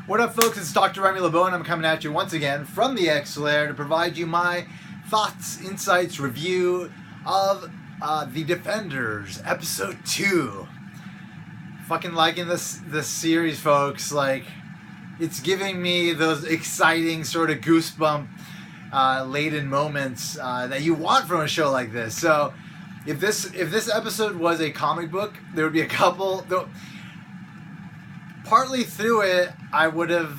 What up, folks? It's Dr. Remy LeBeau, and I'm coming at you once again from the X-Lair to provide you my thoughts, insights, review of The Defenders, Episode 2. Fucking liking this series, folks. Like, it's giving me those exciting sort of goosebump laden moments that you want from a show like this. So, if this episode was a comic book, there would be a couple... Partly through it, I would have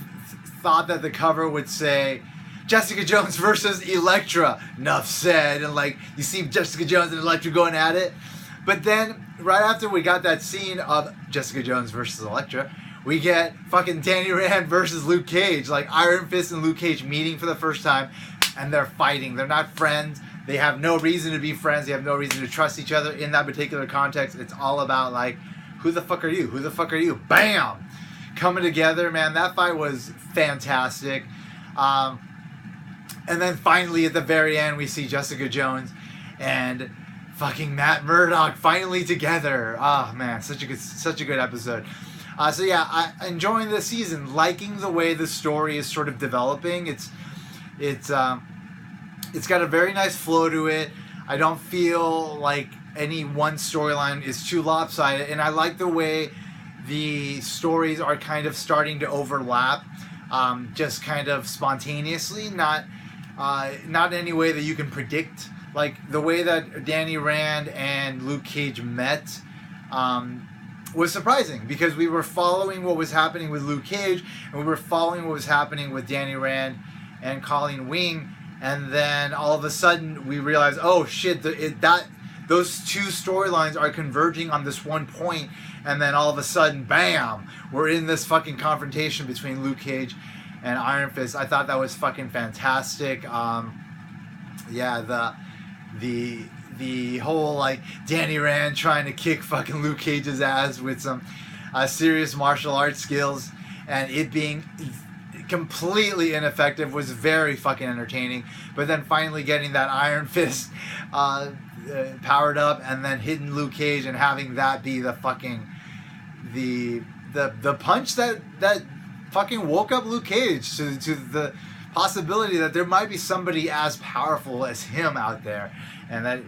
thought that the cover would say Jessica Jones versus Elektra. Enough said. And like, you see Jessica Jones and Elektra going at it. But then, right after we got that scene of Jessica Jones versus Elektra, we get fucking Danny Rand versus Luke Cage. Like, Iron Fist and Luke Cage meeting for the first time, and they're fighting. They're not friends. They have no reason to be friends. They have no reason to trust each other in that particular context. It's all about, like, who the fuck are you? Who the fuck are you? Bam! Coming together, man. That fight was fantastic. And then finally, at the very end, we see Jessica Jones and fucking Matt Murdock finally together. Oh man, such a good episode. So yeah, I'm enjoying this season, liking the way the story is sort of developing. It's got a very nice flow to it. I don't feel like any one storyline is too lopsided, and I like the way the stories are kind of starting to overlap, just kind of spontaneously, not in any way that you can predict. Like, the way that Danny Rand and Luke Cage met was surprising, because we were following what was happening with Luke Cage, and we were following what was happening with Danny Rand and Colleen Wing, and then all of a sudden we realized, oh shit, those two storylines are converging on this one point, and then all of a sudden, bam, we're in this fucking confrontation between Luke Cage and Iron Fist. I thought that was fucking fantastic. Yeah, the whole, like, Danny Rand trying to kick fucking Luke Cage's ass with some serious martial arts skills, and it being completely ineffective was very fucking entertaining. But then finally getting that Iron Fist powered up, and then hitting Luke Cage and having that be the fucking the punch that fucking woke up Luke Cage to the possibility that there might be somebody as powerful as him out there, and that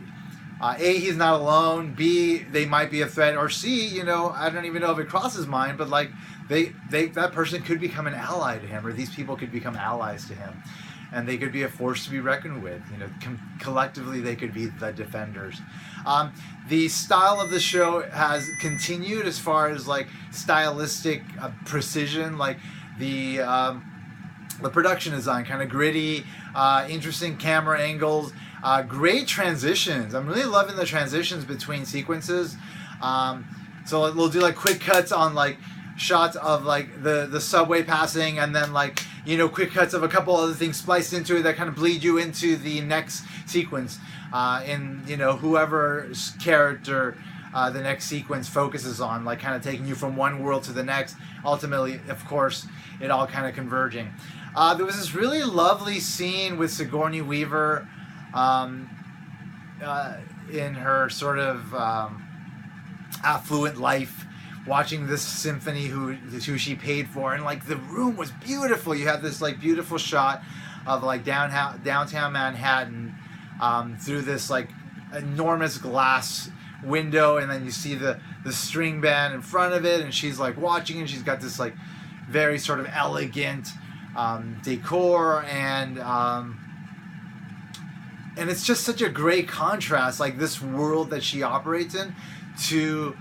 A, he's not alone, B, they might be a threat, or C, you know, I don't even know if it crosses his mind, but like that person could become an ally to him, or these people could become allies to him, and they could be a force to be reckoned with. You know, collectively they could be the Defenders. The style of the show has continued as far as like stylistic precision, like the production design, kind of gritty, interesting camera angles, great transitions. I'm really loving the transitions between sequences. So we'll do like quick cuts on like shots of like the subway passing, and then like, you know, quick cuts of a couple other things spliced into it that kind of bleed you into the next sequence, in, you know, whoever's character the next sequence focuses on, like kind of taking you from one world to the next, ultimately, of course, it all kind of converging. There was this really lovely scene with Sigourney Weaver in her sort of affluent life, watching this symphony who she paid for, and like the room was beautiful. You have this like beautiful shot of like downtown Manhattan through this like enormous glass window, and then you see the string band in front of it, and she's like watching, and she's got this like very sort of elegant decor, and it's just such a great contrast, like this world that she operates in to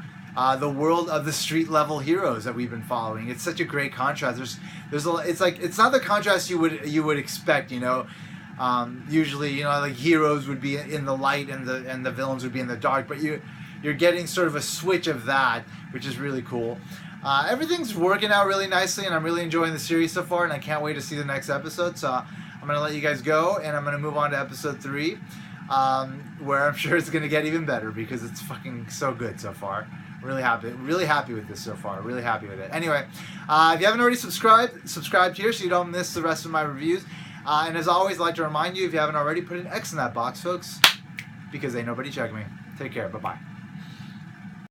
the world of the street level heroes that we've been following. It's such a great contrast. It's like, it's not the contrast you would expect, you know. Usually, you know, like heroes would be in the light and the villains would be in the dark, but you're getting sort of a switch of that, which is really cool. Everything's working out really nicely, and I'm really enjoying the series so far, and I can't wait to see the next episode. So I'm gonna let you guys go, and I'm gonna move on to episode 3, where I'm sure it's gonna get even better, because it's fucking so good so far. Really happy with this so far. Really happy with it. Anyway, if you haven't already subscribe here so you don't miss the rest of my reviews. And as always, I'd like to remind you, if you haven't already, put an X in that box, folks, because ain't nobody check me. Take care. Bye-bye.